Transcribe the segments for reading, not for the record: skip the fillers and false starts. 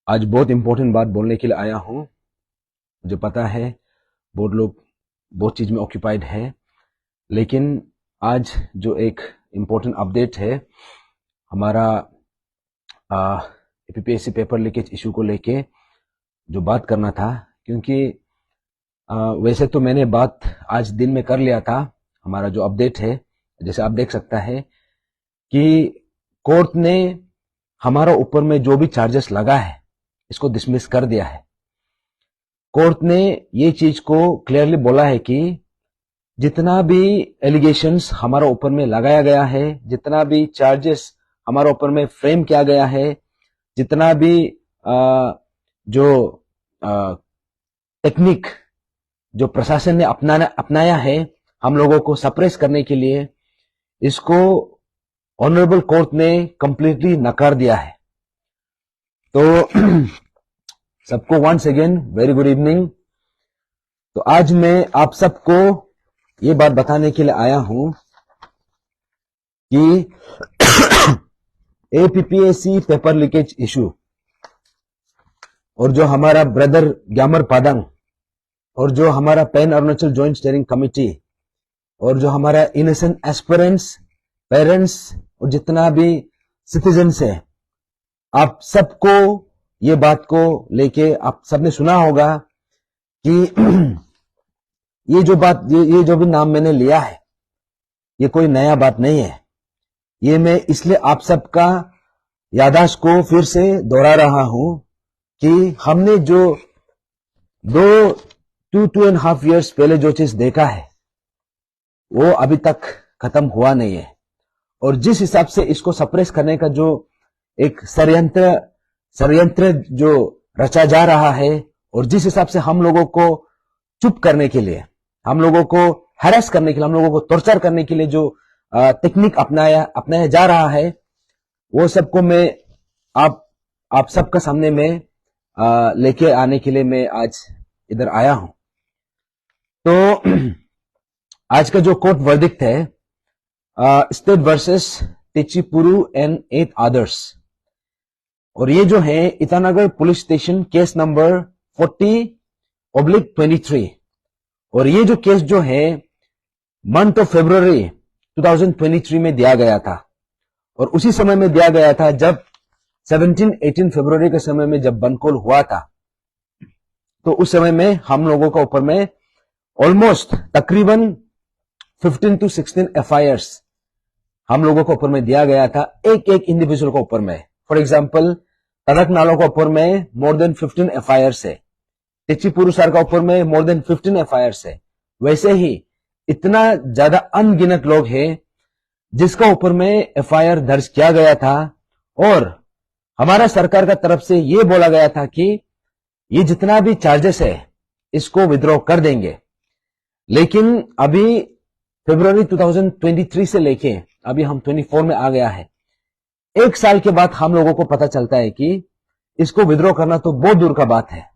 आज बहुत इंपॉर्टेंट बात बोलने के लिए आया हूँ। मुझे पता है बहुत लोग बहुत चीज में ऑक्यूपाइड है, लेकिन आज जो एक इम्पोर्टेंट अपडेट है हमारा एपीपीएससी पेपर लीकेज इशू को लेके जो बात करना था, क्योंकि वैसे तो मैंने बात आज दिन में कर लिया था। हमारा जो अपडेट है, जैसे आप देख सकता है कि कोर्ट ने हमारा ऊपर में जो भी चार्जेस लगा है इसको डिसमिस कर दिया है। कोर्ट ने ये चीज को क्लियरली बोला है कि जितना भी एलिगेशंस हमारा ऊपर में लगाया गया है, जितना भी चार्जेस हमारा ऊपर में फ्रेम किया गया है, जितना भी जो टेक्निक जो प्रशासन ने अपनाया है हम लोगों को सप्रेस करने के लिए, इसको ऑनरेबल कोर्ट ने कंप्लीटली नकार दिया है। तो सबको once again very good evening. तो आज मैं आप सबको ये बात बताने के लिए आया हूं कि एपीपीएससी पेपर लीकेज इशू और जो हमारा ब्रदर ग्यामर पादंग और जो हमारा pan Arunachal joint steering committee और जो हमारा इनोसेंट एस्पिरेंट्स, पेरेंट्स और जितना भी सिटीजन्स है, आप सबको ये बात को लेके आप सबने सुना होगा कि ये जो भी नाम मैंने लिया है ये कोई नया बात नहीं है। ये मैं इसलिए आप सबका याददाश्त को फिर से दोहरा रहा हूं कि हमने जो 2.5 years पहले जो चीज देखा है वो अभी तक खत्म हुआ नहीं है। और जिस हिसाब से इसको सप्रेस करने का जो एक षड्यंत्र जो रचा जा रहा है, और जिस हिसाब से हम लोगों को चुप करने के लिए, हम लोगों को हैरेस करने के लिए, हम लोगों को टॉर्चर करने के लिए जो टेक्निक अपनाया जा रहा है, वो सबको मैं आप सबका सामने में लेके आने के लिए मैं आज इधर आया हूं। तो आज का जो कोर्ट वर्डिक्ट है, स्टेट वर्सेस टेचीपुरु एंड 8 अदर्स, और ये जो है Itanagar police station case number 40/23, और ये जो केस जो है मंथ ऑफ फरवरी 2023 में दिया गया था। और उसी समय में दिया गया था जब 17-18 फरवरी के समय में जब बनकोल हुआ था, तो उस समय में हम लोगों का ऊपर में ऑलमोस्ट तकरीबन 15 to 16 FIRs हम लोगों को ऊपर में दिया गया था, एक एक इंडिविजुअल को ऊपर में। फॉर एग्जाम्पल, तड़क नालों का ऊपर में मोर देन 15 FIRs है, टेचीपुरु सर का ऊपर में मोर देन 15 FIRs है। वैसे ही इतना ज्यादा अनगिनत लोग हैं जिसका ऊपर में FIR दर्ज किया गया था, और हमारा सरकार का तरफ से ये बोला गया था कि ये जितना भी चार्जेस है इसको विड्रॉ कर देंगे। लेकिन अभी फरवरी 2023 से लेके अभी हम 24 में आ गया है, एक साल के बाद हम लोगों को पता चलता है कि इसको विड्रॉ करना तो बहुत दूर का बात है।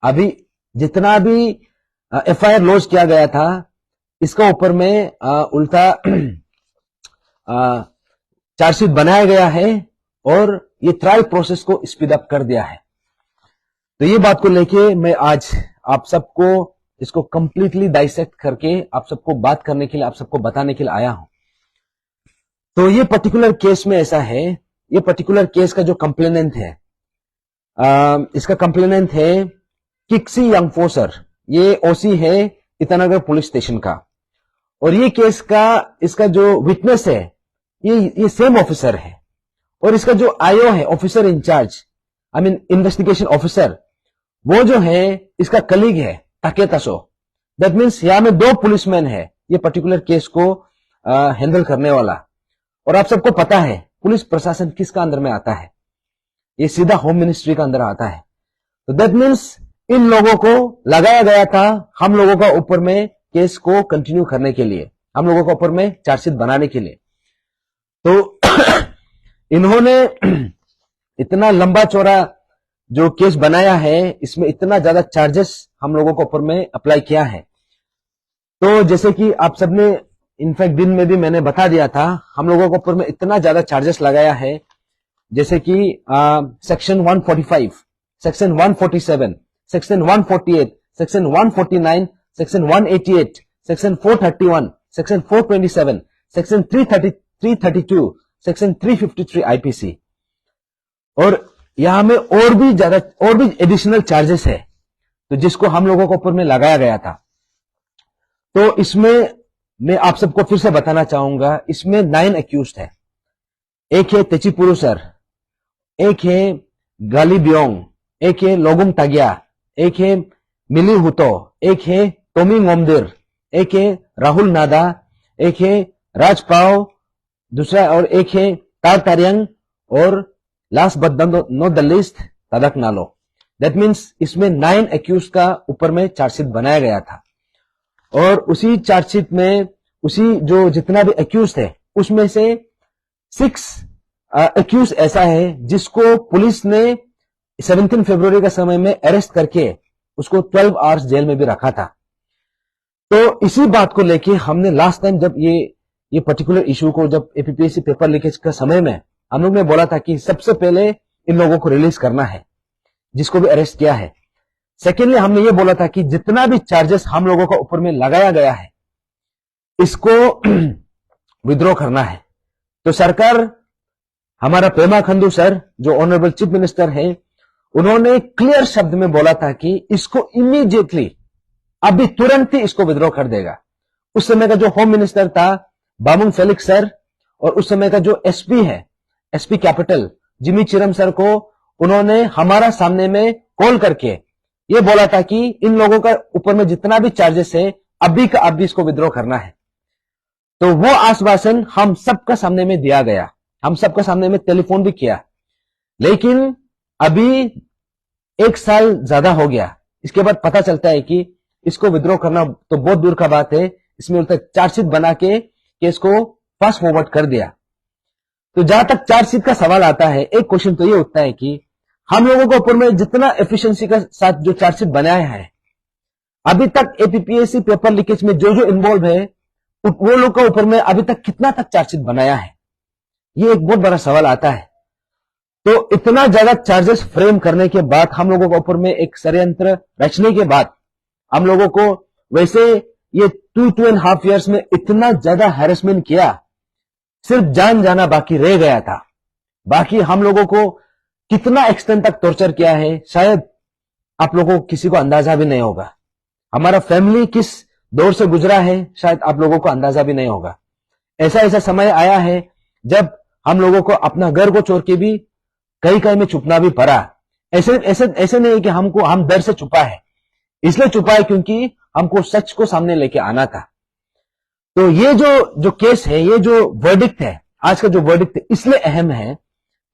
अभी जितना भी FIR लॉन्च किया गया था इसका ऊपर में उल्टा चार्जशीट बनाया गया है, और ये ट्रायल प्रोसेस को स्पीड अप कर दिया है। तो ये बात को लेके मैं आज आप सबको इसको कंप्लीटली डाइसेक्ट करके आप सबको बात करने के लिए, आप सबको बताने के लिए आया हूं। तो ये पर्टिकुलर केस में ऐसा है, ये पर्टिकुलर केस का जो कंप्लेनेंट है, इसका कंप्लेनेंट है किक्सी यंगफो सर। ये ओसी है ईटानगर पुलिस स्टेशन का, और ये केस का इसका जो विटनेस है ये सेम ऑफिसर है, और इसका जो आईओ है, officer incharge, I mean investigation officer, वो जो है इसका कलीग है ताकेतासो। दैट मीन्स यहां में 2 पुलिसमैन है ये पर्टिकुलर केस को हैंडल करने वाला। और आप सबको पता है पुलिस प्रशासन किसका अंदर में आता है, ये सीधा होम मिनिस्ट्री का अंदर आता है। तो दैट मीन्स इन लोगों को लगाया गया था हम लोगों का ऊपर में केस को कंटिन्यू करने के लिए, हम लोगों का ऊपर में चार्जशीट बनाने के लिए। तो इन्होंने इतना लंबा चौड़ा जो केस बनाया है, इसमें इतना ज्यादा चार्जेस हम लोगों को ऊपर में अप्लाई किया है। तो जैसे कि आप सबने इनफैक्ट दिन में भी मैंने बता दिया था, हम लोगों के ऊपर में इतना ज्यादा चार्जेस लगाया है, जैसे कि section 145 section 147, section 148, section 149, section 188, section 431, section 427, section 332, section 353 IPC. और यहां में और भी एडिशनल चार्जेस है, तो जिसको हम लोगों को ऊपर में लगाया गया था। तो इसमें मैं आप सबको फिर से बताना चाहूंगा, इसमें 9 एक्यूज्ड है। एक है तेचिपुरु सर, एक है गाली ब्योंग, एक है लोगुम ताग्या, एक है मिली हुतो, एक है टोमी मोमदिर, एक है राहुल नादा, एक है राजपाव दूसरा, और एक है तार तारियंग, और last but not the least Tadak Nalo. That means इसमें 9 एक्यूज का ऊपर में चार्जशीट बनाया गया था। और उसी चार्जशीट में उसी जो जितना भी एक्यूज थे उसमें से 6 एक्यूज ऐसा है जिसको पुलिस ने 17 फरवरी का समय में अरेस्ट करके उसको 12 आवर्स जेल में भी रखा था। तो इसी बात को लेके हमने लास्ट टाइम जब ये पर्टिकुलर इशू को, जब एपीपीएससी पेपर लीकेज का समय में हम लोग ने बोला था कि सबसे पहले इन लोगों को रिलीज करना है जिसको भी अरेस्ट किया है। सेकेंडली हमने ये बोला था कि जितना भी चार्जेस हम लोगों का ऊपर में लगाया गया है इसको विड्रॉ करना है। तो सरकार, हमारा पेमा खंडू सर जो ऑनरेबल चीफ मिनिस्टर है, उन्होंने क्लियर शब्द में बोला था कि इसको इमीडिएटली, अभी तुरंत ही इसको विड्रॉ कर देगा। उस समय का जो होम मिनिस्टर था बामुंग फेलिक्स सर, और उस समय का जो एसपी है, एसपी कैपिटल जिमी चिरम सर को उन्होंने हमारा सामने में कॉल करके ये बोला था कि इन लोगों का ऊपर में जितना भी चार्जेस है अभी का अभी इसको विड्रॉ करना है। तो वो आश्वासन हम सबका सामने में दिया गया, हम सबका सामने में टेलीफोन भी किया, लेकिन अभी 1 साल ज्यादा हो गया। इसके बाद पता चलता है कि इसको विड्रॉ करना तो बहुत दूर का बात है, इसमें उल्टा चार्जशीट बना के केस को फास्ट फॉरवर्ड कर दिया। तो जहां तक चार्जशीट का सवाल आता है, एक क्वेश्चन तो ये उठता है कि हम लोगों को ऊपर में जितना एफिशिएंसी के साथ जो चार्जशीट बनाया है, अभी तक एपीपीएससी पेपर लीकेज में जो इन्वॉल्व है वो लोग का ऊपर में अभी तक कितना तक चार्जशीट बनाया है, ये एक बहुत बड़ा सवाल आता है। तो इतना ज्यादा चार्जेस फ्रेम करने के बाद, हम लोगों के ऊपर में एक षड्यंत्र रचने के बाद, हम लोगों को वैसे ये 2.5 years में इतना ज्यादा हैरेसमेंट किया, सिर्फ जान जाना बाकी रह गया था। बाकी हम लोगों को कितना एक्सटेंड तक टॉर्चर किया है शायद आप लोगों को किसी को अंदाजा भी नहीं होगा। हमारा फैमिली किस दौर से गुजरा है शायद आप लोगों को अंदाजा भी नहीं होगा। ऐसा समय आया है जब हम लोगों को अपना घर को छोड़ के भी कहीं में छुपना भी पड़ा। ऐसे नहीं कि हम डर से छुपा है, इसलिए छुपा है क्योंकि हमको सच को सामने लेके आना था। तो ये जो केस है, ये जो वर्डिक्ट है, आज का जो वर्डिक्ट है, इसलिए अहम है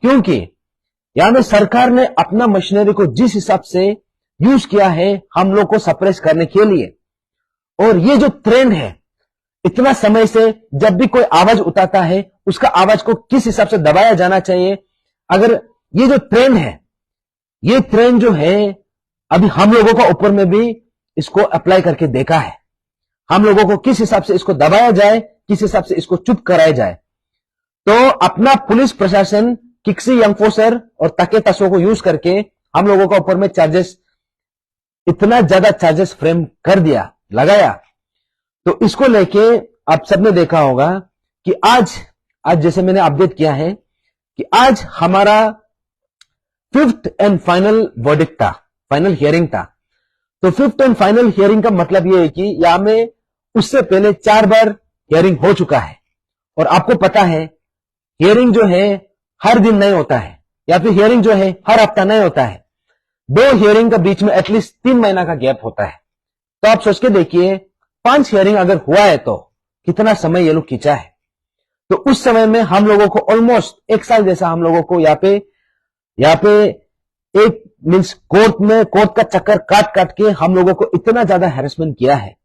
क्योंकि यहां में सरकार ने अपना मशीनरी को जिस हिसाब से यूज किया है हम लोग को सप्रेस करने के लिए, और ये जो ट्रेंड है इतना समय से, जब भी कोई आवाज उठाता है उसका आवाज को किस हिसाब से दबाया जाना चाहिए, अगर ये जो ट्रेंड है, ये ट्रेंड जो है अभी हम लोगों का ऊपर में भी इसको अप्लाई करके देखा है। हम लोगों को किस हिसाब से इसको दबाया जाए, किस हिसाब से इसको चुप कराया जाए। तो अपना पुलिस प्रशासन किक्सी यंगफोसर और तके तसो को यूज करके हम लोगों का ऊपर में चार्जेस, इतना ज्यादा चार्जेस फ्रेम कर दिया, लगाया। तो इसको लेके आप सबने देखा होगा कि आज जैसे मैंने अपडेट किया है कि आज हमारा 5th एंड फाइनल वर्डिक्ट था, फाइनल हियरिंग था। तो 5th एंड फाइनल हियरिंग का मतलब यह है कि यहां में उससे पहले 4 बार हियरिंग हो चुका है, और आपको पता है हियरिंग जो है हर दिन नहीं होता है, या फिर हियरिंग जो है हर हफ्ता नहीं होता है। 2 हियरिंग के बीच में एटलीस्ट 3 महीना का गैप होता है। तो आप सोच के देखिए 5 हियरिंग अगर हुआ है तो कितना समय ये लोग खींचा है। तो उस समय में हम लोगों को ऑलमोस्ट 1 साल जैसा हम लोगों को यहाँ पे एक मीन्स कोर्ट का चक्कर काट के हम लोगों को इतना ज्यादा हैरेसमेंट किया है।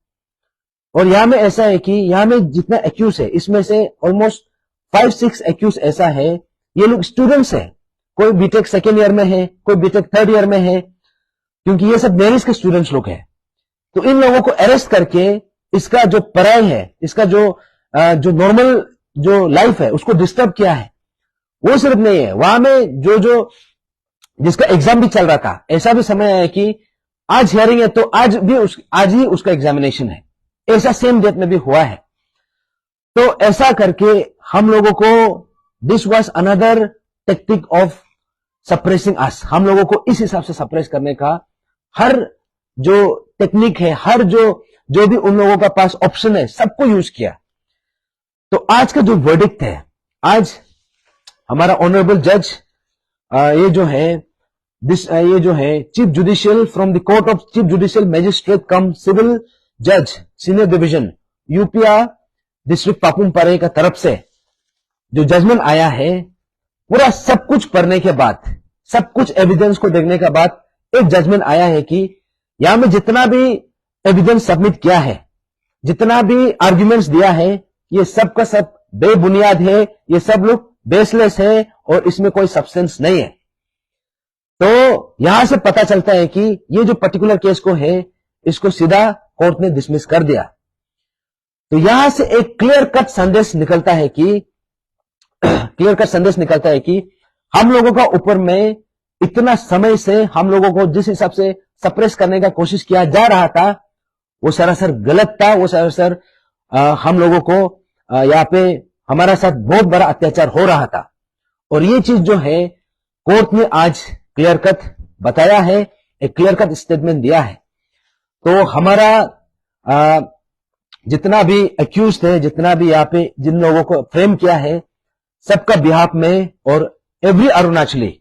और यहां में ऐसा है कि यहां में जितना एक्यूज है इसमें से ऑलमोस्ट 5-6 एक्यूज ऐसा है, ये लोग स्टूडेंट्स है, कोई बीटेक 2nd ईयर में है, कोई बीटेक 3rd ईयर में है, क्योंकि ये सब मेरिट के स्टूडेंट्स लोग हैं। तो इन लोगों को अरेस्ट करके इसका जो पढ़ाई है, इसका जो नॉर्मल जो लाइफ है उसको डिस्टर्ब किया है। वो सिर्फ नहीं है, वहां में जो जिसका एग्जाम भी चल रहा था, ऐसा भी समय है कि आज हियरिंग है तो आज ही उसका एग्जामिनेशन है, ऐसा सेम डेट में भी हुआ है। तो ऐसा करके हम लोगों को this was another technique of suppressing us, हम लोगों को इस हिसाब से सप्रेस करने का हर जो टेक्निक है, हर जो भी उन लोगों का पास ऑप्शन है, सबको यूज किया। तो आज का जो वर्डिक्ट है, आज हमारा ऑनरेबल जज ये जो है chief judicial from the court of chief judicial magistrate cum civil जज senior division Yupia district Papum Pare का तरफ से जो जजमेंट आया है, पूरा सब कुछ पढ़ने के बाद, सब कुछ एविडेंस को देखने के बाद एक जजमेंट आया है कि यहां में जितना भी एविडेंस सबमिट किया है, जितना भी आर्ग्यूमेंट्स दिया है, ये सब का सब बेबुनियाद है, ये सब लोग बेसलेस है और इसमें कोई सब्सटेंस नहीं है। तो यहां से पता चलता है कि ये जो पर्टिकुलर केस को है, इसको सीधा कोर्ट ने डिसमिस कर दिया। तो यहां से एक क्लियर कट संदेश निकलता है कि हम लोगों का ऊपर में इतना समय से हम लोगों को जिस हिसाब से सप्रेस करने का कोशिश किया जा रहा था, वो सरासर गलत था, वो सरासर हम लोगों को यहाँ पे हमारा साथ बहुत बड़ा अत्याचार हो रहा था। और ये चीज जो है कोर्ट ने आज क्लियर कट बताया है, एक क्लियर कट स्टेटमेंट दिया है। तो हमारा जितना भी अक्यूज है, जितना भी यहाँ पे जिन लोगों को फ्रेम किया है, सबका बिहाफ में और एवरी अरुणाचली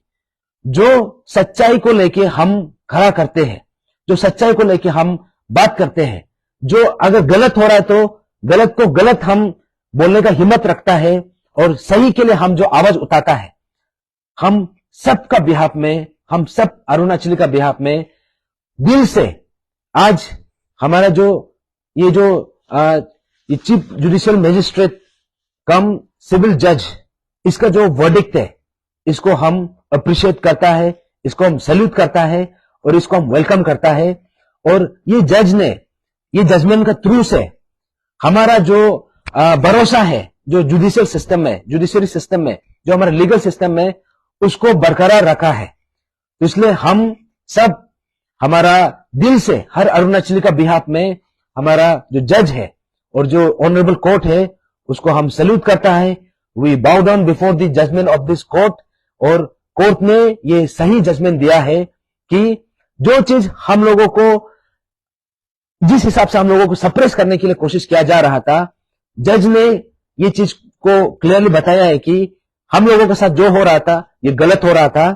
जो सच्चाई को लेके हम खड़ा करते हैं, जो सच्चाई को लेके हम बात करते हैं, जो अगर गलत हो रहा है तो गलत को गलत हम बोलने का हिम्मत रखता है और सही के लिए हम जो आवाज उठाता है, हम सबका बिहाफ में, हम सब अरुणाचली का बिहाफ में दिल से आज हमारा ये chief judicial magistrate cum civil जज, इसका जो वर्डिक्ट है, इसको हम अप्रिशिएट करता है, इसको हम सैल्यूट करता है और इसको हम वेलकम करता है। और ये जज ने ये जजमेंट का थ्रू से हमारा जो भरोसा है, जो जुडिशियल सिस्टम में, जुडिशियरी सिस्टम में, जो हमारा लीगल सिस्टम में, उसको बरकरार रखा है। तो इसलिए हम सब हमारा दिल से हर अरुणाचली का बिहाफ में हमारा जो जज है और जो ऑनरेबल कोर्ट है, उसको हम सैल्यूट करता है। We bow down before the judgement of this court. और कोर्ट ने ये सही जजमेंट दिया है कि जो चीज हम लोगों को, जिस हिसाब से हम लोगों को सप्रेस करने के लिए कोशिश किया जा रहा था, जज ने ये चीज को क्लियरली बताया है कि हम लोगों के साथ जो हो रहा था, ये गलत हो रहा था।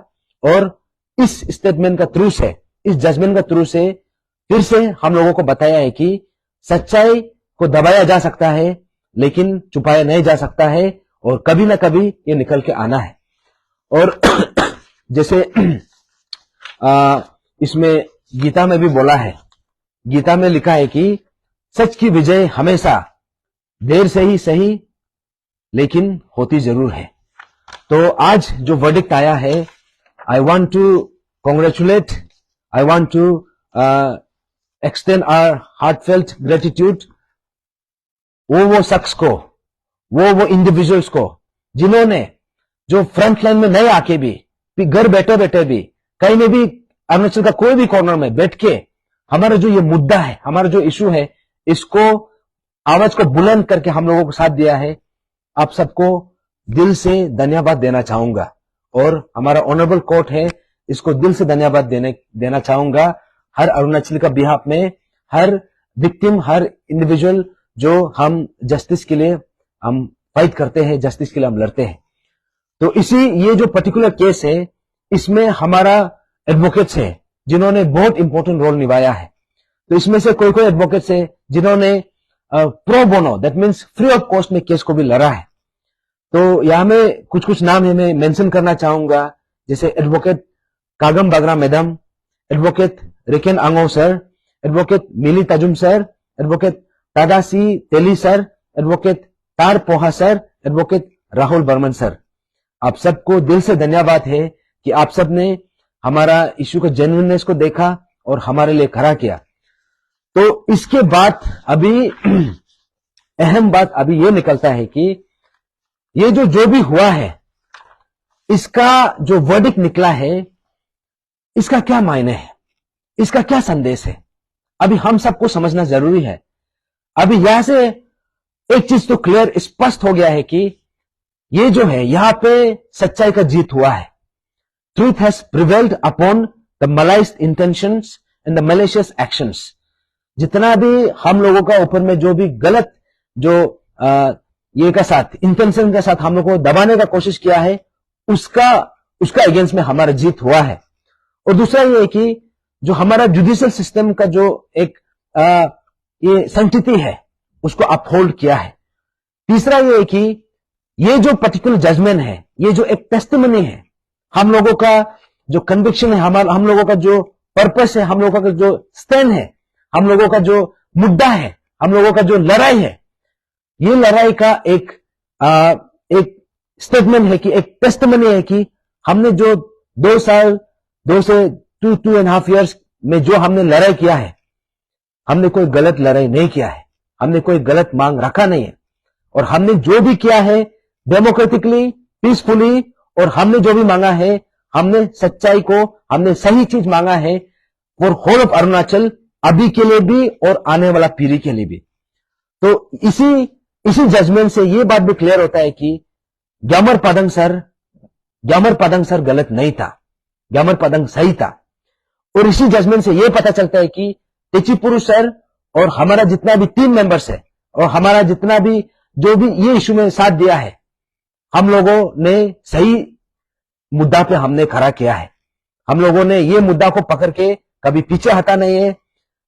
और इस स्टेटमेंट का थ्रू से, इस जजमेंट का थ्रू से फिर से हम लोगों को बताया है कि सच्चाई को दबाया जा सकता है, लेकिन छुपाया नहीं जा सकता है और कभी ना कभी ये निकल के आना है। और जैसे इसमें गीता में भी बोला है, गीता में लिखा है कि सच की विजय हमेशा देर से ही सही, लेकिन होती जरूर है। तो आज जो वर्डिक्ट आया है, I want to congratulate, I want to extend our heartfelt gratitude वो शख्स को, वो इंडिविजुअल्स को जिन्होंने, जो फ्रंट लाइन में नहीं आके भी घर बैठे बैठे भी कहीं में भी अरुणाचल का कोई भी कॉर्नर में बैठ के हमारा जो ये मुद्दा है, हमारा जो इशू है, इसको आवाज को बुलंद करके हम लोगों को साथ दिया है। आप सबको दिल से धन्यवाद देना चाहूंगा और हमारा ऑनरेबल कोर्ट है, इसको दिल से धन्यवाद देना चाहूंगा हर अरुणाचली का बिहाफ में, हर विक्टिम, हर इंडिविजुअल जो हम जस्टिस के लिए हम फाइट करते हैं, जस्टिस के लिए हम लड़ते हैं। तो ये जो पर्टिकुलर केस है, इसमें हमारा एडवोकेट्स है जिन्होंने बहुत इंपॉर्टेंट रोल निभाया है। तो इसमें से कोई एडवोकेट्स है जिन्होंने pro bono, that means free of cost में केस को भी लड़ा है। तो यहां में कुछ नाम है मैं मेंशन करना चाहूंगा, जैसे advocate Kagam Bagra madam, advocate Riken Ango sir, advocate Mili Tajum sir, advocate Tadasi Teli sir, advocate Tar Poha sir, advocate Rahul Barman sir. आप सबको दिल से धन्यवाद है कि आप सब ने हमारा इश्यू का जेन्युइननेस को देखा और हमारे लिए खड़ा किया। तो इसके बाद अभी अहम बात अभी ये निकलता है कि ये जो भी हुआ है, इसका जो वर्डिक्ट निकला है, इसका क्या मायने है, इसका क्या संदेश है, अभी हम सबको समझना जरूरी है। अभी यहां से एक चीज तो क्लियर स्पष्ट हो गया है कि ये जो है यहां पे सच्चाई का जीत हुआ है। Truth has prevailed upon the maligned intentions and the malicious actions. जितना भी हम लोगों का ऊपर में जो भी गलत जो ये का साथ इंटेंशन के साथ हम लोग को दबाने का कोशिश किया है, उसका अगेंस्ट में हमारा जीत हुआ है। और दूसरा ये है कि जो हमारा जुडिशियल सिस्टम का जो एक ये सैंक्टिटी है उसको अपहोल्ड किया है। तीसरा ये है कि ये जो पर्टिकुलर जजमेंट है, ये जो एक टेस्टिमनी है, हम लोगों का जो कन्विक्शन है, हम लोगों का जो पर्पस है, हम लोगों का जो स्टैंड है, हम लोगों का जो मुद्दा है, हम लोगों का जो लड़ाई है, ये लड़ाई का एक स्टेटमेंट है कि एक टेस्टिमनी है कि हमने जो 2 साल 2 से 2.5 ईयर्स में जो हमने लड़ाई किया है, हमने कोई गलत लड़ाई नहीं किया है, हमने कोई गलत मांग रखा नहीं है, और हमने जो भी किया है डेमोक्रेटिकली, पीसफुली, और हमने जो भी मांगा है, हमने सच्चाई को, हमने सही चीज मांगा है फॉर होल ऑफ अरुणाचल, अभी के लिए भी और आने वाला पीढ़ी के लिए भी। तो इसी जजमेंट से ये बात भी क्लियर होता है कि ग्यामर पादंग सर गलत नहीं था, ग्यामर पादंग सही था। और इसी जजमेंट से ये पता चलता है कि तेची पुरुष सर और हमारा जितना भी टीम मेंबर्स है और हमारा जितना भी जो भी ये इशू में साथ दिया है, हम लोगों ने सही मुद्दा पे हमने खड़ा किया है। हम लोगों ने ये मुद्दा को पकड़ के कभी पीछे हटा नहीं है,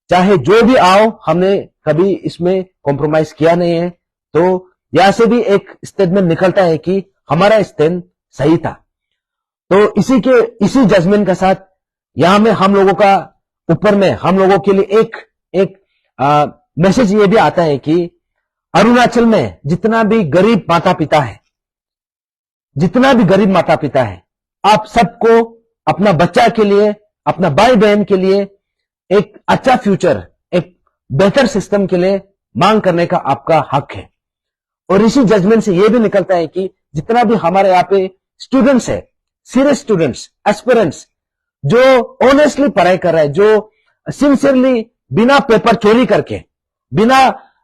चाहे जो भी आओ, हमने कभी इसमें कॉम्प्रोमाइज किया नहीं है। तो यहां से भी एक स्टेटमेंट निकलता है कि हमारा स्टैंड सही था। तो इसी जजमेंट के साथ यहां में हम लोगों का ऊपर में हम लोगों के लिए एक मैसेज ये भी आता है कि अरुणाचल में जितना भी गरीब माता पिता है, आप सबको अपना बच्चा के लिए, अपना भाई बहन के लिए एक अच्छा फ्यूचर, एक बेहतर सिस्टम के लिए मांग करने का आपका हक है। और इसी जजमेंट से यह भी निकलता है कि जितना भी हमारे यहाँ पे स्टूडेंट्स है, सीरियस स्टूडेंट्स, एस्पिरेंट्स, जो ऑनेस्टली पढ़ाई कर रहा है, जो सिंसियरली बिना पेपर चोरी करके, बिना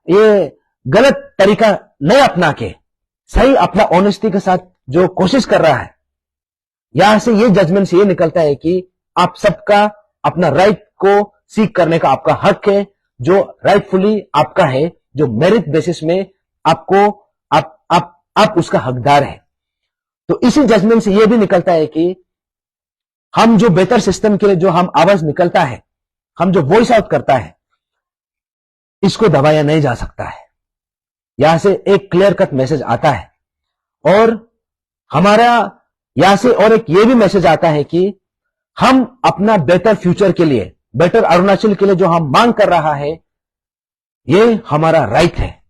ये गलत तरीका नहीं अपना के, सही अपना ऑनेस्टी के साथ जो कोशिश कर रहा है, यहां से ये जजमेंट से ये निकलता है कि आप सबका अपना राइट को सीख करने का आपका हक है, जो राइटफुली आपका है, जो मेरिट बेसिस में आपको आप उसका हकदार है। तो इसी जजमेंट से यह भी निकलता है कि हम जो बेहतर सिस्टम के लिए जो हम आवाज निकलता है, हम जो वॉइस आउट करता है, इसको दबाया नहीं जा सकता है। यहां से एक क्लियर कट मैसेज आता है। और हमारा यहां से और एक ये भी मैसेज आता है कि हम अपना बेहतर फ्यूचर के लिए, बेटर अरुणाचल के लिए जो हम मांग कर रहा है, ये हमारा राइट है।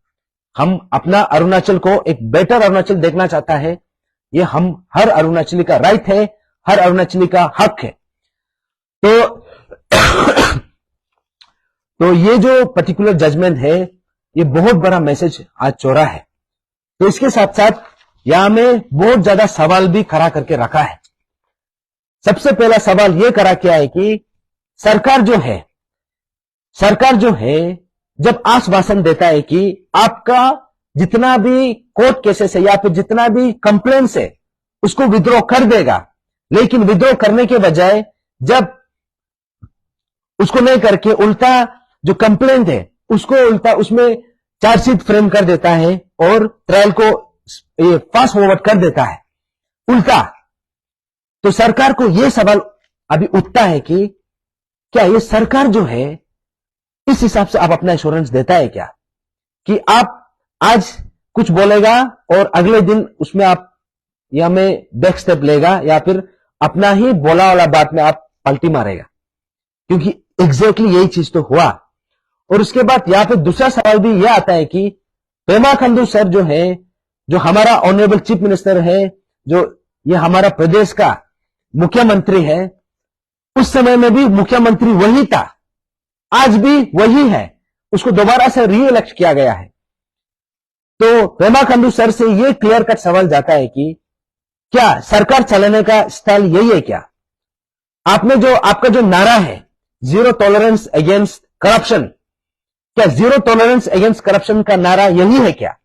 हम अपना अरुणाचल को एक बेटर अरुणाचल देखना चाहता है, ये हम हर अरुणाचली का राइट है, हर अरुणाचली का हक है। तो ये जो पर्टिकुलर जजमेंट है, ये बहुत बड़ा मैसेज आज छोड़ा है। तो इसके साथ साथ यहां में बहुत ज्यादा सवाल भी खड़ा करके रखा है। सबसे पहला सवाल यह खड़ा किया है कि सरकार जो है जब आश्वासन देता है कि आपका जितना भी कोर्ट केसेस है या फिर जितना भी कंप्लेंट्स है उसको विड्रॉ कर देगा, लेकिन विड्रॉ करने के बजाय जब उसको नहीं करके उल्टा जो कंप्लेंट है उसको उल्टा उसमें चार्जशीट फ्रेम कर देता है और ट्रायल को फास्ट फॉरवर्ड कर देता है उल्टा। तो सरकार को यह सवाल अभी उठता है कि क्या ये सरकार जो है इस हिसाब से आप अपना एश्योरेंस देता है क्या, कि आप आज कुछ बोलेगा और अगले दिन उसमें आप या में बैक स्टेप लेगा या फिर अपना ही बोला वाला बात में आप पलटी मारेगा, क्योंकि एग्जैक्टली यही चीज तो हुआ। और उसके बाद यहां पे दूसरा सवाल भी यह आता है कि पेमा खांडू सर जो है, जो हमारा ऑनरेबल चीफ मिनिस्टर है, जो ये हमारा प्रदेश का मुख्यमंत्री है, उस समय में भी मुख्यमंत्री वही था, आज भी वही है, उसको दोबारा से री इलेक्ट किया गया है। तो पेमा खांडू सर से यह क्लियर कट सवाल जाता है कि क्या सरकार चलाने का स्टाइल यही है क्या? आपका जो नारा है जीरो टॉलरेंस अगेंस्ट करप्शन, क्या जीरो टॉलरेंस अगेंस्ट करप्शन का नारा यही है क्या?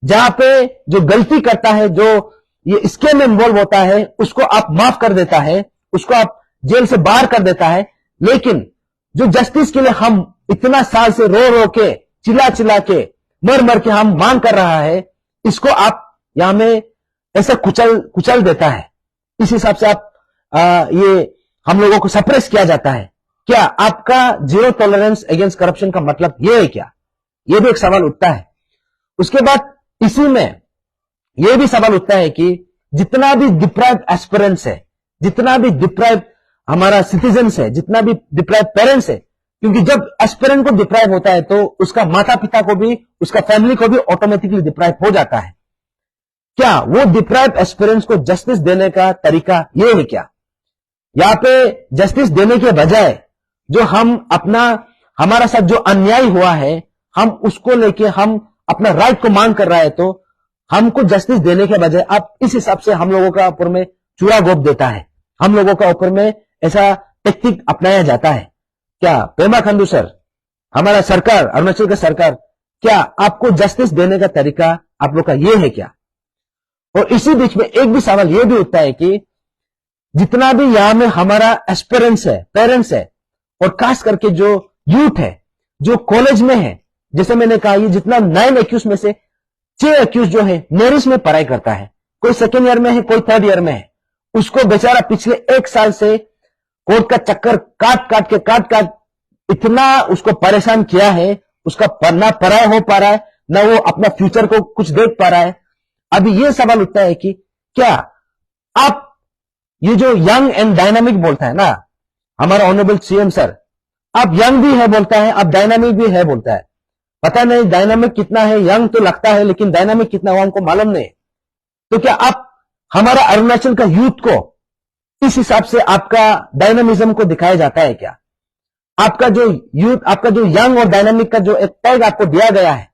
जहां पे जो गलती करता है, जो ये स्कैम में इन्वॉल्व होता है, उसको आप माफ कर देता है, उसको आप जेल से बाहर कर देता है। लेकिन जो जस्टिस के लिए हम इतना साल से रो रो के, चिल्ला चिल्ला के, मर मर के हम मांग कर रहा है, इसको आप यहां में ऐसा कुचल देता है। इस हिसाब से आप ये हम लोगों को सप्रेस किया जाता है। क्या आपका जीरो टॉलरेंस अगेंस्ट करप्शन का मतलब ये है क्या? ये भी एक सवाल उठता है। उसके बाद इसी में यह भी सवाल उठता है कि जितना भी डिप्राइव्ड एस्पिरेंट्स है, जितना भी डिप्राइव्ड हमारा सिटीजन्स है, जितना भी डिप्राइव्ड पेरेंट्स है, क्योंकि जब एस्पिरेंट को डिप्राइव होता है तो उसका माता पिता को भी, उसका फैमिली को भी ऑटोमेटिकली डिप्राइव हो जाता है। क्या वो डिप्राइव्ड एस्पिरेंट्स को जस्टिस देने का तरीका ये है क्या? यहां पे जस्टिस देने के बजाय जो हमारा साथ जो अन्याय हुआ है, हम उसको लेके हम अपना राइट को मांग कर रहा है, तो हमको जस्टिस देने के बजाय आप इस हिसाब से हम लोगों का ऊपर में चूड़ा गोप देता है, हम लोगों का ऊपर में ऐसा टेक्निक अपनाया जाता है। क्या पेमा खांडू सर, हमारा सरकार, अरुणाचल का सरकार, क्या आपको जस्टिस देने का तरीका आप लोग का ये है क्या? और इसी बीच में एक भी सवाल ये भी उठता है कि जितना भी यहां में हमारा एस्पिरेंट्स है, पेरेंट्स है, और खास करके जो यूथ है, जो कॉलेज में है, जैसे मैंने कहा, ये जितना 9 एक्यूज में से 6 एक्यूज जो है नेरिस में पढ़ाई करता है, कोई सेकेंड ईयर में है, कोई थर्ड ईयर में है, उसको बेचारा पिछले 1 साल से कोर्ट का चक्कर काट इतना उसको परेशान किया है, उसका ना पढ़ाई हो पा रहा है, ना वो अपना फ्यूचर को कुछ देख पा रहा है। अभी ये सवाल उठता है कि क्या आप ये जो यंग एंड डायनामिक बोलता है ना हमारा ऑनरेबल सीएम सर, आप यंग भी है बोलता है, आप डायनामिक भी है बोलता है। पता नहीं डायनामिक कितना है, यंग तो लगता है, लेकिन डायनामिक कितना हुआ हमको मालूम नहीं। तो क्या आप हमारा अरुणाचल का यूथ को इस हिसाब से आपका डायनामिज्म को दिखाया जाता है क्या? आपका जो यूथ, आपका जो यंग और डायनामिक का जो एक टैग आपको दिया गया है,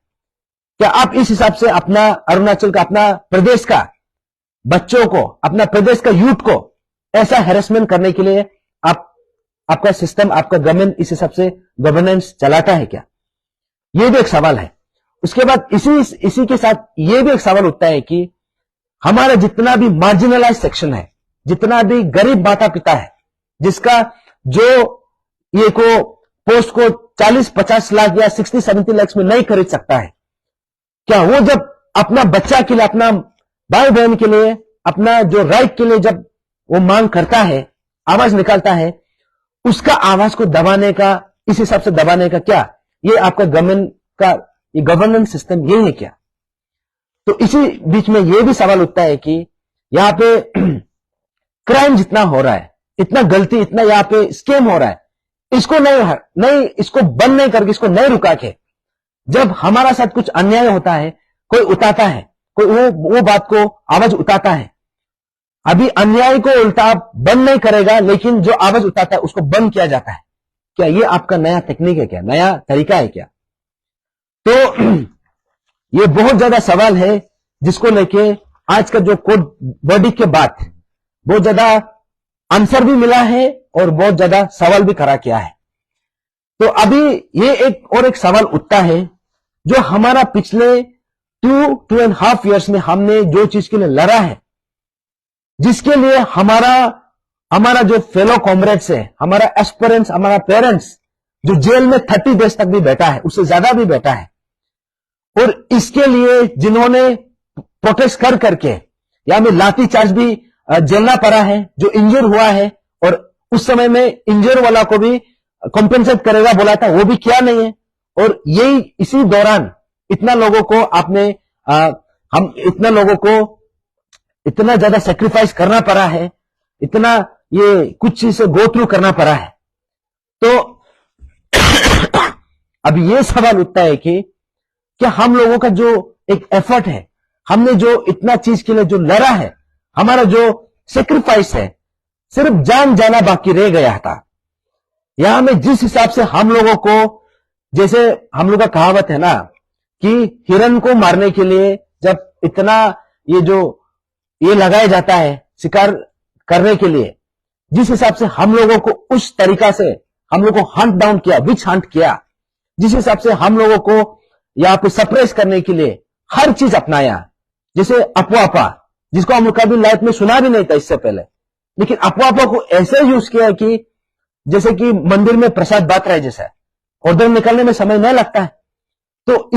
क्या आप इस हिसाब से अपना अरुणाचल का, अपना प्रदेश का बच्चों को, अपना प्रदेश का यूथ को ऐसा हैरेसमेंट करने के लिए आपका सिस्टम, आपका गवर्नमेंट इस हिसाब से गवर्नेंस चलाता है क्या? यह भी एक सवाल है। उसके बाद इसी के साथ यह भी एक सवाल उठता है कि हमारा जितना भी मार्जिनलाइज सेक्शन है, जितना भी गरीब माता पिता है, जिसका जो ये को पोस्ट को 40-50 लाख या 60-70 लाख में नहीं खरीद सकता है, क्या वो जब अपना बच्चा के लिए, अपना भाई बहन के लिए, अपना जो राइट के लिए जब वो मांग करता है, आवाज निकालता है, उसका आवाज को दबाने का, इस हिसाब से दबाने का, क्या ये आपका गवर्नमेंट का ये गवर्नेंस सिस्टम ये है क्या? तो इसी बीच में ये भी सवाल उठता है कि यहां पे क्राइम जितना हो रहा है, इतना गलती, इतना यहां पे स्कैम हो रहा है, इसको नहीं इसको बंद नहीं करके, इसको नहीं रुका के, जब हमारा साथ कुछ अन्याय होता है, कोई उठाता है, कोई वो बात को आवाज उठाता है, अभी अन्याय को उल्टा बंद नहीं करेगा, लेकिन जो आवाज उठाता है उसको बंद किया जाता है। क्या ये आपका नया टेक्निक है क्या, नया तरीका है क्या? तो ये बहुत ज्यादा सवाल है जिसको लेके आज का जो कोर्ट वर्डिक्ट के बाद बहुत ज्यादा आंसर भी मिला है और बहुत ज्यादा सवाल भी खड़ा किया है। तो अभी ये एक सवाल उठता है, जो हमारा पिछले 2.5 years में हमने जो चीज के लिए लड़ा है, जिसके लिए हमारा जो फेलो कॉमरेड्स है, हमारा एस्पिरेंट्स, हमारा पेरेंट्स जो जेल में 30 डेज तक भी बैठा है, उससे ज्यादा भी बैठा है, और इसके लिए जिन्होंने प्रोटेस्ट करके या में लाठी चार्ज भी झेलना पड़ा है, जो इंजर हुआ है, और उस समय में इंजर वाला को भी कॉम्पेंसेट करेगा बोला था, वो भी किया नहीं है। और यही इसी दौरान इतना लोगों को इतना लोगों को इतना ज्यादा सेक्रीफाइस करना पड़ा है, इतना ये कुछ चीज से गो थ्रू करना पड़ा है। तो अब ये सवाल उठता है कि क्या हम लोगों का जो एक एफर्ट है, हमने जो इतना चीज के लिए जो लड़ा है, हमारा जो सेक्रीफाइस है, सिर्फ जान जाना बाकी रह गया था। यहां में जिस हिसाब से हम लोगों को, जैसे हम लोग का कहावत है ना कि हिरन को मारने के लिए जब इतना ये लगाया जाता है शिकार करने के लिए, जिस हिसाब से हम लोगों को उस तरीका से हम लोगों को हंट डाउन किया, विच हंट किया, जिस हिसाब से हम लोगों को यहाँ पे सप्रेस करने के लिए हर चीज अपनाया, जैसे अफवाह, जिसको हम कभी लाइफ में सुना भी नहीं था इससे पहले, लेकिन अफवाह को ऐसे यूज किया कि जैसे कि मंदिर में प्रसाद बांट रहे जैसा, उधर निकलने में समय नहीं लगता है। तो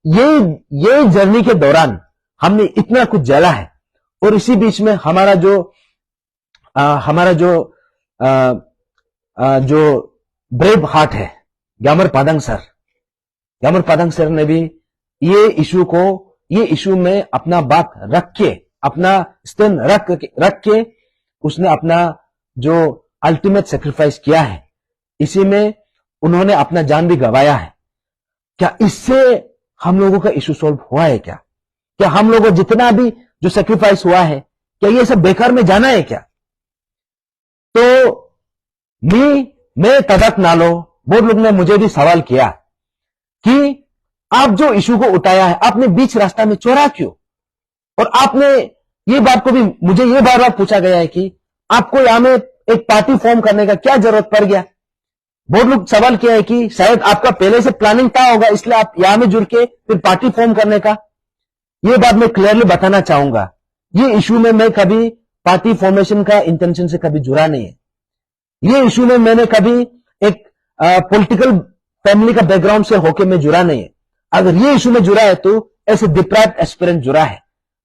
ये जर्नी के दौरान हमने इतना कुछ झेला है, और इसी बीच में हमारा जो ब्रेव हार्ट है ग्यामर पादंग सर ने भी ये इशू में अपना बात रख के, अपना स्टैंड रख के उसने अपना जो अल्टीमेट सेक्रीफाइस किया है, इसी में उन्होंने अपना जान भी गंवाया है। क्या इससे हम लोगों का इशू सॉल्व हुआ है क्या? क्या हम लोगों को जितना भी जो सेक्रीफाइस हुआ है, क्या ये सब बेकार में जाना है क्या? तो मैं तदक नालो बहुत लोग ने मुझे भी सवाल किया कि आप जो इशू को उठाया है, आपने बीच रास्ता में छोड़ा क्यों? और आपने ये बात को भी मुझे ये बार बार पूछा गया है कि आपको यहां में एक पार्टी फॉर्म करने का क्या जरूरत पड़ गया? बहुत लोग सवाल किया है कि शायद आपका पहले से प्लानिंग था होगा, इसलिए आप यहां में जुड़ के फिर पार्टी फॉर्म करने का। ये बात मैं क्लियरली बताना चाहूंगा, ये इशू में मैं कभी पार्टी फॉर्मेशन का इंटेंशन से कभी जुड़ा नहीं है। ये इशू में मैंने कभी एक पॉलिटिकल फैमिली का बैकग्राउंड से होके मैं जुड़ा नहीं है। अगर ये इशू में जुड़ा है तो ऐसे डिप्राइव्ड एस्पिरेंट जुड़ा है,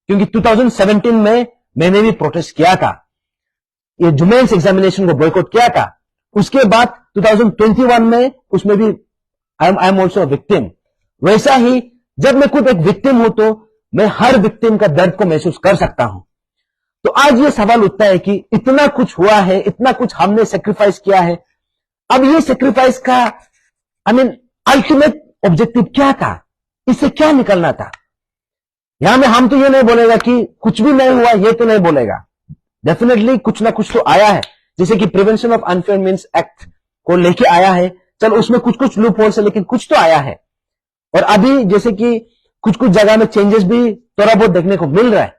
क्योंकि 2017 में मैंने भी प्रोटेस्ट किया था, ये जुमेन्स एग्जामिनेशन को बॉयकॉट किया था। उसके बाद 2021 में उसमें भी आई एम ऑल्सो विक्टिम। वैसा ही जब मैं खुद एक विक्टिम हूं तो मैं हर विक्टिम का दर्द को महसूस कर सकता हूं। तो आज ये सवाल उठता है कि इतना कुछ हुआ है, इतना कुछ हमने सेक्रीफाइस किया है, अब ये सेक्रीफाइस का अल्टीमेट ऑब्जेक्टिव क्या था? इससे क्या निकलना था? यहां में हम तो ये नहीं बोलेगा कि कुछ भी नहीं हुआ, ये तो नहीं बोलेगा। डेफिनेटली कुछ ना कुछ तो आया है, जैसे कि prevention of unfair means act को लेके आया है। चलो उसमें कुछ लूप होल्स है, लेकिन कुछ तो आया है। और अभी जैसे कि कुछ जगह में चेंजेस भी थोड़ा बहुत देखने को मिल रहा है,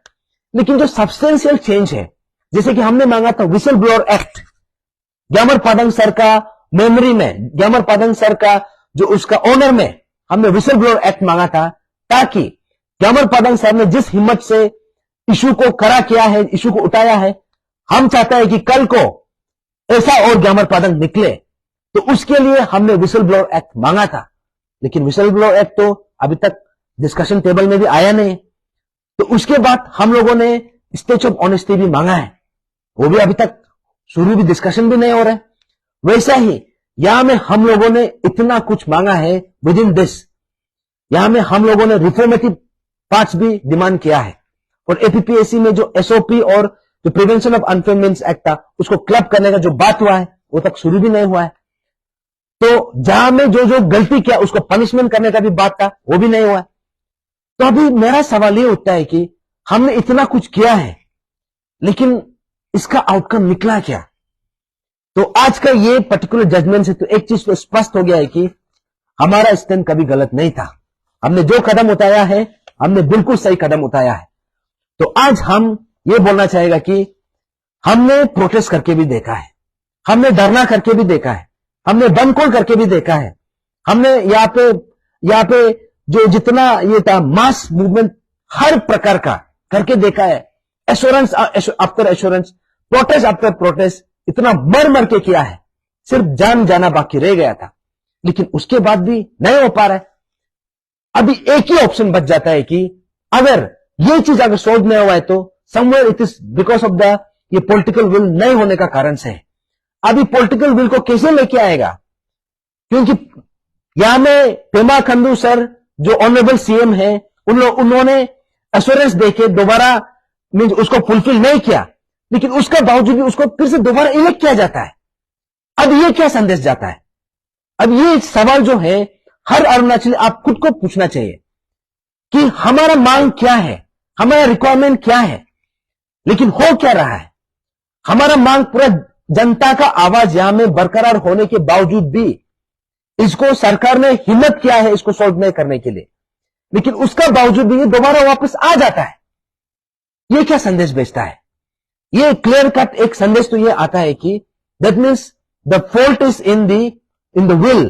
लेकिन जो सब्सटेंशियल चेंज है, जैसे कि हमने मांगा था विसल ब्लोअर एक्ट, ग्यामर पादंग सर का मेमोरी में, ग्यामर पादंग सर का जो उसका ऑनर में हमने विसल ब्लोअर एक्ट मांगा था, ताकि ग्यामर पादंग सर ने जिस हिम्मत से इशू को खड़ा किया है, इशू को उठाया है, हम चाहते हैं कि कल को ऐसा और ग्यामर पादंग निकले। तो उसके लिए हमने विसल ब्लोअर एक्ट मांगा था, लेकिन विसल ब्लोअर एक्ट तो अभी तक डिस्कशन टेबल में भी आया नहीं। तो उसके बाद हम लोगों ने स्टेज ऑफ ऑनेस्टी भी मांगा है, वो भी अभी तक शुरू भी डिस्कशन भी नहीं हो रहा है। वैसा ही यहां में हम लोगों ने इतना कुछ मांगा है विद इन दिस। यहां में हम लोगों ने रिफॉर्मेटिव पार्ट्स भी डिमांड किया है, और एपीपीएससी में जो एसओपी और जो prevention of unfair means act था, उसको क्लब करने का जो बात हुआ है वो तक शुरू भी नहीं हुआ है। तो जहां में जो गलती किया उसको पनिशमेंट करने का भी बात था, वो भी नहीं हुआ है। तो अभी मेरा सवाल ये उठता है कि हमने इतना कुछ किया है, लेकिन इसका आउटकम निकला क्या? तो आज का ये पर्टिकुलर जजमेंट से तो एक चीज तो स्पष्ट हो गया है कि हमारा स्टैंड कभी गलत नहीं था। हमने जो कदम उठाया है, हमने बिल्कुल सही कदम उठाया है। तो आज हम ये बोलना चाहेगा कि हमने प्रोटेस्ट करके भी देखा है, हमने धरना करके भी देखा है, हमने बंद कॉल करके भी देखा है, हमने यहाँ पे जो जितना ये था मास मूवमेंट हर प्रकार का करके देखा है। Assurance after assurance, protest after protest, इतना मर के किया है, सिर्फ जान जाना बाकी रह गया था, लेकिन उसके बाद भी नहीं हो पा रहा है। अभी एक ही ऑप्शन बच जाता है कि अगर ये चीज अगर सोल्व नहीं हुआ है तो somewhere it is because of the ये पॉलिटिकल विल नहीं होने का कारण से है। अभी पॉलिटिकल विल को कैसे लेके आएगा? क्योंकि यहां में पेमा खंडू सर जो ऑनरेबल सीएम है, उन्होंने एश्योरेंस देके दोबारा मीन्स उसको फुलफिल नहीं किया, लेकिन उसका बावजूद भी उसको फिर से दोबारा इलेक्ट किया जाता है। अब ये क्या संदेश जाता है? अब ये सवाल जो है हर अरुणाचली आप खुद को पूछना चाहिए कि हमारा मांग क्या है, हमारा रिक्वायरमेंट क्या है, लेकिन हो क्या रहा है? हमारा मांग पूरा जनता का आवाज यहां में बरकरार होने के बावजूद भी इसको सरकार ने हिम्मत किया है इसको सॉल्व नहीं करने के लिए, लेकिन उसका बावजूद भी ये दोबारा वापस आ जाता है। ये क्या संदेश भेजता है? ये क्लियर कट एक संदेश तो ये आता है कि that means the fault is in the will,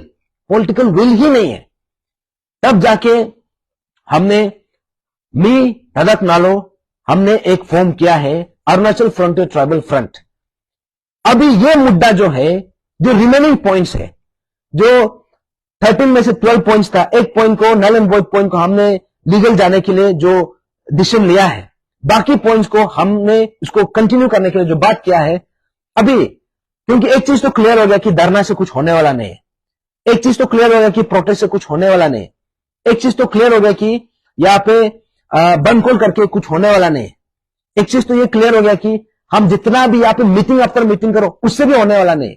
political will he नहीं है। तब जाके हमने मी तदक नालो हमने एक फॉर्म किया है अरुणाचल फ्रंटियर ट्राइबल फ्रंट। अभी ये मुद्दा जो है, जो रिमेनिंग पॉइंट्स है, जो 13 में से 12 पॉइंट्स था, एक पॉइंट को नल एंड वॉइड पॉइंट को हमने लीगल जाने के लिए जो डिसीजन लिया है, बाकी पॉइंट्स को हमने इसको कंटिन्यू करने के लिए जो बात किया है अभी, क्योंकि एक चीज तो क्लियर हो गया कि धरना से कुछ होने वाला नहीं है, एक चीज तो क्लियर हो गया कि प्रोटेस्ट से कुछ होने वाला नहीं है, एक चीज तो क्लियर हो गया कि यहाँ पे बंद खोल करके कुछ होने वाला नहीं है, एक चीज तो ये क्लियर हो गया कि हम जितना भी यहाँ पे मीटिंग आफ्टर मीटिंग करो उससे भी होने वाला नहीं।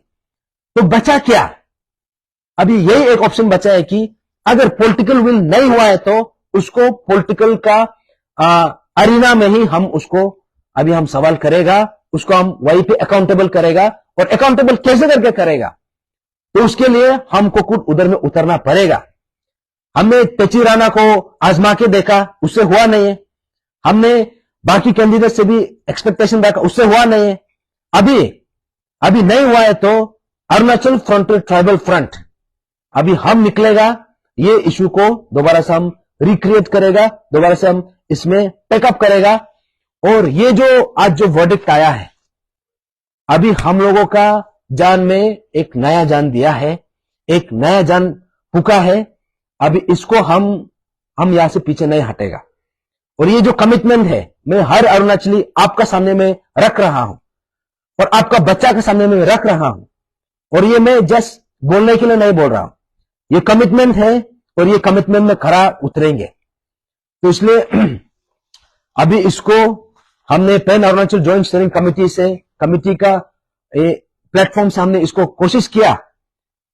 तो बचा क्या? अभी यही एक ऑप्शन बचा है कि अगर पॉलिटिकल विल नहीं हुआ है तो उसको पॉलिटिकल का अरीना में ही हम उसको अभी हम सवाल करेगा, उसको हम वहीं पे अकाउंटेबल करेगा, और अकाउंटेबल कैसे करके करेगा? तो उसके लिए हमको कुछ उधर में उतरना पड़ेगा। हमने तेची राणा को आजमा के देखा, उससे हुआ नहीं है। हमने बाकी कैंडिडेट से भी एक्सपेक्टेशन देखा, उससे हुआ नहीं है। अभी नहीं हुआ है तो अरुणाचल फ्रंटियर ट्राइबल फ्रंट अभी हम निकलेगा, ये इशू को दोबारा से हम रिक्रिएट करेगा, दोबारा से हम इसमें टेकअप करेगा। और ये जो आज जो वर्डिक्ट आया है, अभी हम लोगों का जान में एक नया जान दिया है, एक नया जान फूका है। अभी इसको हम यहां से पीछे नहीं हटेगा। और ये जो कमिटमेंट है, मैं हर अरुणाचली आपका सामने में रख रहा हूं और आपका बच्चा के सामने में रख रहा हूं, और ये मैं जस्ट बोलने के लिए नहीं बोल रहा हूं, ये कमिटमेंट है और ये कमिटमेंट में खरा उतरेंगे। तो इसलिए अभी इसको हमने pan Arunachal joint steering committee से, कमेटी का प्लेटफॉर्म से हमने इसको कोशिश किया,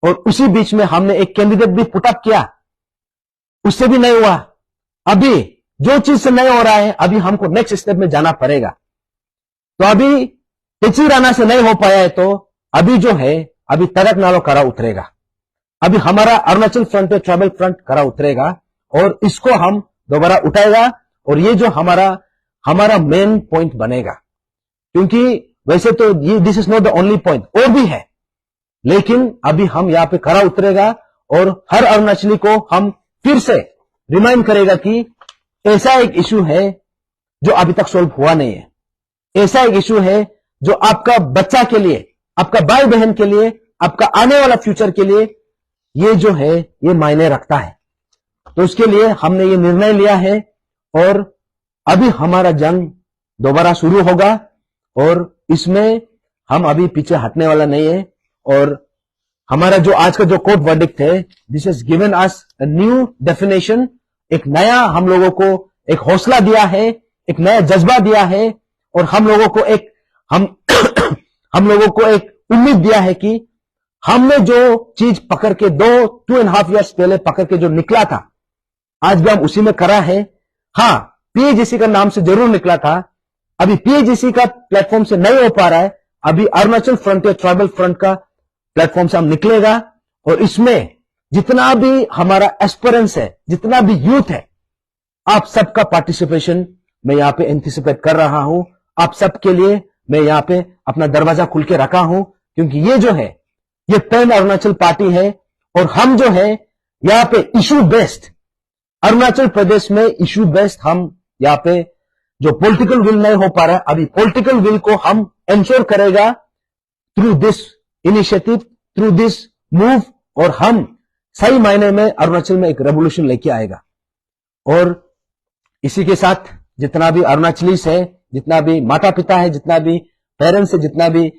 और उसी बीच में हमने एक कैंडिडेट भी पुटअप किया, उससे भी नहीं हुआ। अभी जो चीज से नहीं हो रहा है, अभी हमको नेक्स्ट स्टेप में जाना पड़ेगा। तो अभी तेची राणा से नहीं हो पाया है तो अभी जो है, अभी तड़क नालो करा उतरेगा। अभी हमारा अरुणाचल फ्रंटियर ट्राइबल फ्रंट करा उतरेगा और इसको हम दोबारा उठाएगा, और ये जो हमारा मेन पॉइंट बनेगा। क्योंकि वैसे तो ये this is not the only point, और भी है, लेकिन अभी हम यहां पे खरा उतरेगा और हर अरुणाचली को हम फिर से रिमाइंड करेगा कि ऐसा एक इशू है जो अभी तक सॉल्व हुआ नहीं है, ऐसा एक इशू है जो आपका बच्चा के लिए, आपका भाई बहन के लिए, आपका आने वाला फ्यूचर के लिए ये जो है ये मायने रखता है। तो उसके लिए हमने ये निर्णय लिया है, और अभी हमारा जंग दोबारा शुरू होगा, और इसमें हम अभी पीछे हटने वाला नहीं है। और हमारा जो आज का जो कोर्ट वर्डिक्ट है, this has given us a new definition, एक नया हम लोगों को एक हौसला दिया है, एक नया जज्बा दिया है, और हम लोगों को एक हम लोगों को एक उम्मीद दिया है कि हमने जो चीज पकड़ के 2.5 ईयर्स पहले पकड़ के जो निकला था, आज भी हम उसी में करा है। हाँ, पीएजीसी का नाम से जरूर निकला था, अभी पीएजीसी का प्लेटफॉर्म से नहीं हो पा रहा है, अभी अरुणाचल फ्रंटियर ट्राइबल फ्रंट का प्लेटफॉर्म से हम निकलेगा। और इसमें जितना भी हमारा एस्पिरेंस है, जितना भी यूथ है, आप सबका पार्टिसिपेशन मैं यहां पे एंटिसिपेट कर रहा हूं। आप सबके लिए मैं यहां पे अपना दरवाजा खुल के रखा हूं, क्योंकि ये जो है ये पैन अरुणाचल पार्टी है, और हम जो है यहां पे इशू बेस्ड, अरुणाचल प्रदेश में इशू बेस्ड हम यहां पे जो पॉलिटिकल विल नहीं हो पा रहा है, अभी पॉलिटिकल विल को हम एंश्योर करेगा through this initiative, through this move, और हम सही मायने में अरुणाचल में एक रेवोल्यूशन लेके आएगा। और इसी के साथ जितना भी अरुणाचलीस है, जितना भी माता पिता है, जितना भी पेरेंट्स है, जितना भी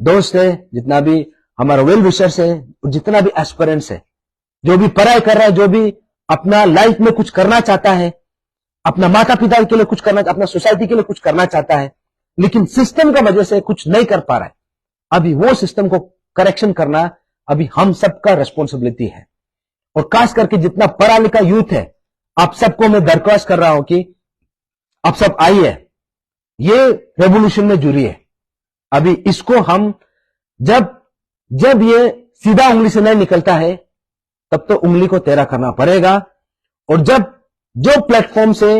दोस्त है, जितना भी हमारा वेल विशर्स है, जितना भी एस्पिरेंट्स है, जो भी पढ़ाई कर रहा है, जो भी अपना लाइफ में कुछ करना चाहता है, अपना माता पिता के लिए कुछ करना, अपना सोसाइटी के लिए कुछ करना चाहता है, लेकिन सिस्टम का वजह से कुछ नहीं कर पा रहा है, अभी वो सिस्टम को करेक्शन करना अभी हम सबका रेस्पॉन्सिबिलिटी है। और खास करके जितना पढ़ा लिखा यूथ है, आप सबको मैं दरख्वास्त कर रहा हूं कि आप सब आइए, ये रेवोल्यूशन में जुड़िए। अभी इसको हम जब ये सीधा उंगली से नहीं निकलता है, तब तो उंगली को तेरा करना पड़ेगा। और जब जो प्लेटफॉर्म से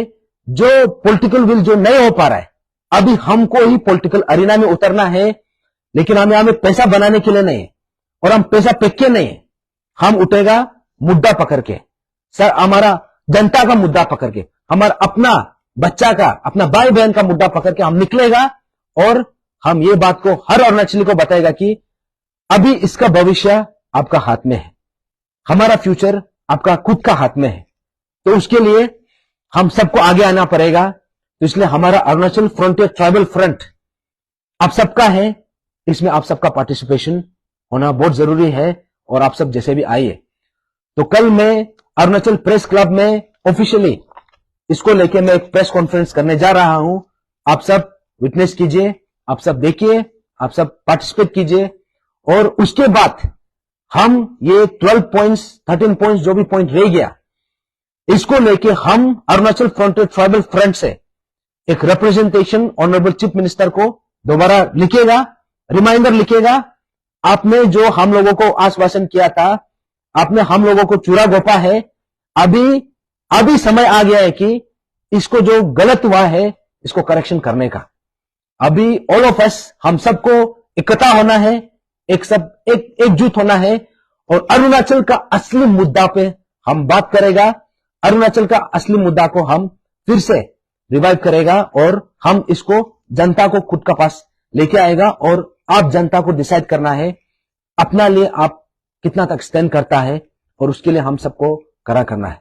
जो पॉलिटिकल विल जो नहीं हो पा रहा है, अभी हमको ही पॉलिटिकल अरीना में उतरना है, लेकिन हम यहां में पैसा बनाने के लिए नहीं है और हम पैसा फेंक के नहीं है। हम उठेगा मुद्दा पकड़ के, सर हमारा जनता का मुद्दा पकड़ के, हमारा अपना बच्चा का, अपना भाई बहन का मुद्दा पकड़ के हम निकलेगा और हम ये बात को हर अरुणाचली को बताएगा कि अभी इसका भविष्य आपका हाथ में है, हमारा फ्यूचर आपका खुद का हाथ में है। तो उसके लिए हम सबको आगे आना पड़ेगा। तो इसलिए हमारा अरुणाचल फ्रंटियर ट्राइबल फ्रंट आप सबका है, इसमें आप सबका पार्टिसिपेशन होना बहुत जरूरी है और आप सब जैसे भी आइए। तो कल मैं अरुणाचल प्रेस क्लब में ऑफिशियली इसको लेके मैं एक प्रेस कॉन्फ्रेंस करने जा रहा हूं। आप सब विटनेस कीजिए, आप सब देखिए, आप सब पार्टिसिपेट कीजिए और उसके बाद हम ये 12 पॉइंट्स 13 पॉइंट्स जो भी पॉइंट रह गया, इसको लेके हम अरुणाचल फ्रंटियर ट्राइबल फ्रंट से एक रिप्रेजेंटेशन ऑनरेबल चीफ मिनिस्टर को दोबारा लिखेगा, रिमाइंडर लिखेगा। आपने जो हम लोगों को आश्वासन किया था, आपने हम लोगों को चूरा गोपा है, अभी समय आ गया है कि इसको जो गलत हुआ है इसको करेक्शन करने का। अभी ऑल ऑफ अस, हम सबको इकट्ठा होना है, एकजुट होना है और अरुणाचल का असली मुद्दा पे हम बात करेगा। अरुणाचल का असली मुद्दा को हम फिर से रिवाइव करेगा और हम इसको जनता को खुद का पास लेके आएगा और आप जनता को डिसाइड करना है अपना लिए आप कितना तक स्टैंड करता है और उसके लिए हम सबको खड़ा करना है।